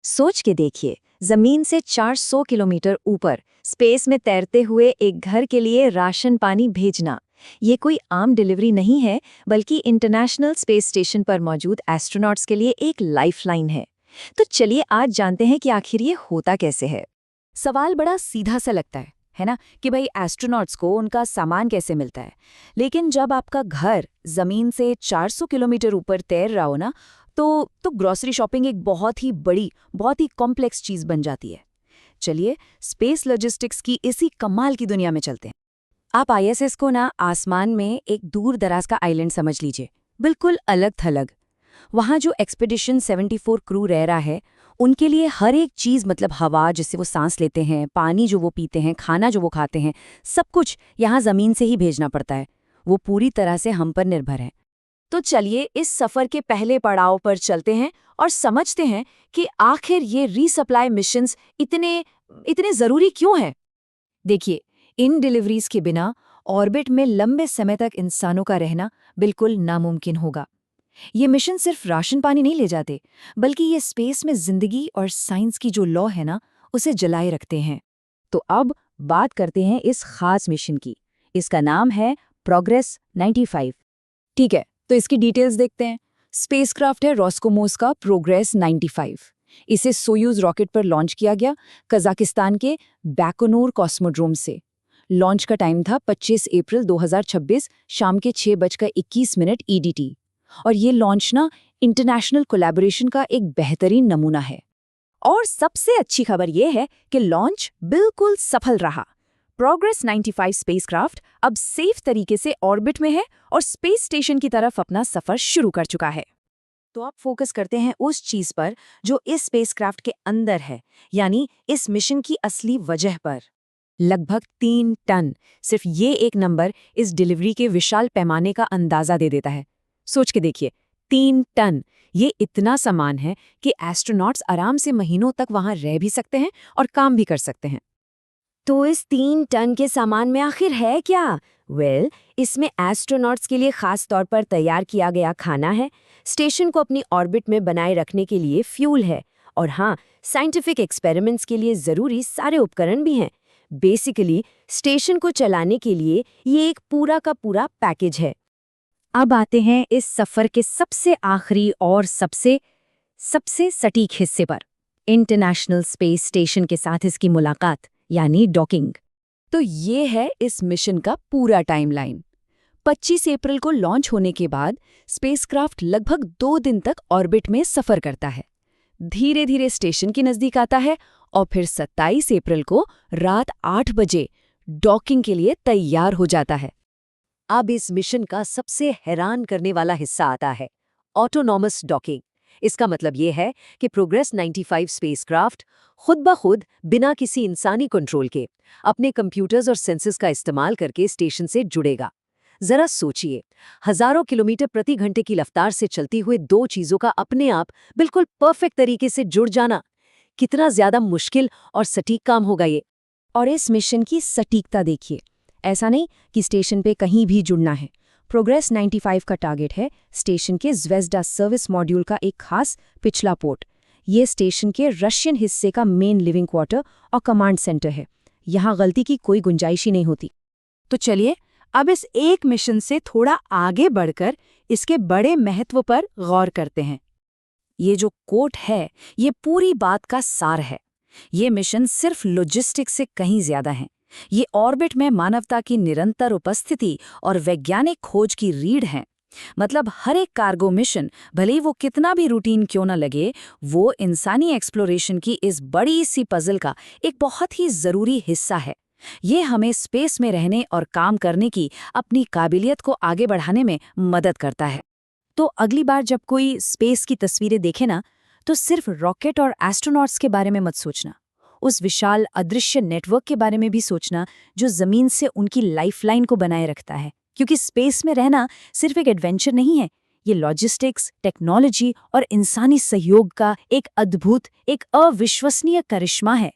सोच के देखिए, जमीन से 400 किलोमीटर ऊपर स्पेस में तैरते हुए एक घर के लिए राशन पानी भेजना, ये कोई आम डिलीवरी नहीं है, बल्कि इंटरनेशनल स्पेस स्टेशन पर मौजूद एस्ट्रोनॉट्स के लिए एक लाइफलाइन है। तो चलिए आज जानते हैं कि आखिर ये होता कैसे है। सवाल बड़ा सीधा सा लगता है ना, कि भाई एस्ट्रोनॉट्स को उनका सामान कैसे मिलता है। लेकिन जब आपका घर जमीन से 400 किलोमीटर ऊपर तैर रहा हो ना, तो ग्रोसरी शॉपिंग एक बहुत ही बड़ी, बहुत ही कॉम्प्लेक्स चीज बन जाती है। चलिए स्पेस लॉजिस्टिक्स की इसी कमाल की दुनिया में चलते हैं। आप आईएसएस को ना आसमान में एक दूर दराज का आइलैंड समझ लीजिए, बिल्कुल अलग थलग। वहाँ जो एक्सपीडिशन 74 क्रू रह रहा है, उनके लिए हर एक चीज़, मतलब हवा जिससे वो सांस लेते हैं, पानी जो वो पीते हैं, खाना जो वो खाते हैं, सब कुछ यहाँ ज़मीन से ही भेजना पड़ता है। वो पूरी तरह से हम पर निर्भर है। तो चलिए इस सफ़र के पहले पड़ाव पर चलते हैं और समझते हैं कि आखिर ये रीसप्लाई मिशंस इतने इतने ज़रूरी क्यों हैं। देखिए, इन डिलीवरीज के बिना ऑर्बिट में लंबे समय तक इंसानों का रहना बिल्कुल नामुमकिन होगा। ये मिशन सिर्फ राशन पानी नहीं ले जाते, बल्कि ये स्पेस में जिंदगी और साइंस की जो लॉ है ना, उसे जलाए रखते हैं। तो अब बात करते हैं इस खास मिशन की। इसका नाम है प्रोग्रेस 95। ठीक है, तो इसकी डिटेल्स देखते हैं। स्पेसक्राफ्ट है रोस्कोमोस का प्रोग्रेस 95। इसे सोयूज रॉकेट पर लॉन्च किया गया, कजाकिस्तान के बैकोनूर कॉस्मोड्रोम से। लॉन्च का टाइम था 25 अप्रैल 2026 शाम के 6:21 EDT। और ये लॉन्च ना इंटरनेशनल कोलैबोरेशन का एक बेहतरीन नमूना है। और सबसे अच्छी खबर ये है कि लॉन्च बिल्कुल सफल रहा। प्रोग्रेस 95 स्पेसक्राफ्ट अब सेफ तरीके से ऑर्बिट में है और स्पेस स्टेशन की तरफ अपना सफर शुरू कर चुका है। तो आप फोकस करते हैं उस चीज पर जो इस स्पेसक्राफ्ट के अंदर है, यानी इस मिशन की असली वजह पर। लगभग 3 टन, सिर्फ ये एक नंबर इस डिलीवरी के विशाल पैमाने का अंदाजा दे देता है। सोच के देखिए, 3 टन, ये इतना सामान है कि एस्ट्रोनॉट्स आराम से महीनों तक वहां रह भी सकते हैं और काम भी कर सकते हैं। तो इस 3 टन के सामान में आखिर है क्या? इसमें एस्ट्रोनॉट्स के लिए खास तौर पर तैयार किया गया खाना है, स्टेशन को अपनी ऑर्बिट में बनाए रखने के लिए फ्यूल है, और हाँ, साइंटिफिक एक्सपेरिमेंट्स के लिए जरूरी सारे उपकरण भी हैं। बेसिकली स्टेशन को चलाने के लिए ये एक पूरा का पूरा पैकेज है। अब आते हैं इस सफर के सबसे आखिरी और सबसे सबसे सटीक हिस्से पर, इंटरनेशनल स्पेस स्टेशन के साथ इसकी मुलाकात, यानी डॉकिंग। तो ये है इस मिशन का पूरा टाइमलाइन। 25 अप्रैल को लॉन्च होने के बाद स्पेसक्राफ्ट लगभग 2 दिन तक ऑर्बिट में सफर करता है, धीरे धीरे स्टेशन के नजदीक आता है और फिर 27 अप्रैल को रात 8 बजे डॉकिंग के लिए तैयार हो जाता है। अब इस मिशन का सबसे हैरान करने वाला हिस्सा आता है, ऑटोनॉमस डॉकिंग। इसका मतलब ये है कि प्रोग्रेस 95 स्पेसक्राफ्ट खुद ब खुद, बिना किसी इंसानी कंट्रोल के, अपने कंप्यूटर्स और सेंसर्स का इस्तेमाल करके स्टेशन से जुड़ेगा। जरा सोचिए, हजारों किलोमीटर प्रति घंटे की रफ्तार से चलती हुई दो चीजों का अपने आप बिल्कुल परफेक्ट तरीके से जुड़ जाना, कितना ज्यादा मुश्किल और सटीक काम होगा ये। और इस मिशन की सटीकता देखिए, ऐसा नहीं कि स्टेशन पे कहीं भी जुड़ना है। प्रोग्रेस 95 का टारगेट है स्टेशन के ज़्वेज़्दा सर्विस मॉड्यूल का एक खास पिछला पोर्ट। ये स्टेशन के रशियन हिस्से का मेन लिविंग क्वार्टर और कमांड सेंटर है। यहाँ गलती की कोई गुंजाइश ही नहीं होती। तो चलिए अब इस एक मिशन से थोड़ा आगे बढ़कर इसके बड़े महत्व पर गौर करते हैं। ये जो कोट है, ये पूरी बात का सार है। ये मिशन सिर्फ लॉजिस्टिक्स से कहीं ज्यादा है। ये ऑर्बिट में मानवता की निरंतर उपस्थिति और वैज्ञानिक खोज की रीढ़ है। मतलब हर एक कार्गो मिशन, भले ही वो कितना भी रूटीन क्यों न लगे, वो इंसानी एक्सप्लोरेशन की इस बड़ी सी पजल का एक बहुत ही जरूरी हिस्सा है। ये हमें स्पेस में रहने और काम करने की अपनी काबिलियत को आगे बढ़ाने में मदद करता है। तो अगली बार जब कोई स्पेस की तस्वीरें देखे ना, तो सिर्फ रॉकेट और एस्ट्रोनॉट्स के बारे में मत सोचना। उस विशाल अदृश्य नेटवर्क के बारे में भी सोचना जो जमीन से उनकी लाइफलाइन को बनाए रखता है। क्योंकि स्पेस में रहना सिर्फ एक एडवेंचर नहीं है, ये लॉजिस्टिक्स, टेक्नोलॉजी और इंसानी सहयोग का एक अद्भुत, एक अविश्वसनीय करिश्मा है।